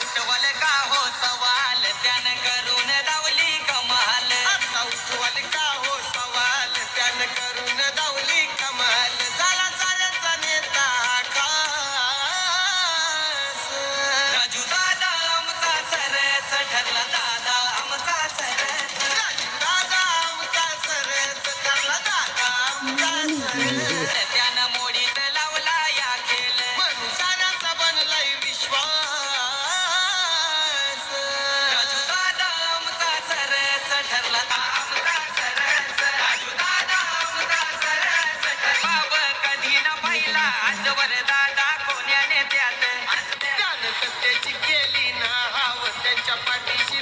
उठवल का हो सवाल त्यानं करून दावली कमाल आता उठवल का हो सवाल त्यानं करून दावली कमाल झाला साऱ्याचा नेता खास राजू दादा आमचा सरस ठरला दादा आमचा सरस राजू दादा आमचा सरस ठरला दादा आमचा सरस त्यानं मोडीत लावला या खेळ म्हणून साऱ्याचा बनलाय विश्वास राजू दादा आमचा सरस ठरला आमचा सरस राजू दादा आमचा सरस बाब कधी न पाहिला आजवर दादा कोण्याने त्यात त्यानं सत्याची केली ना हाव त्यांच्या पाठीशी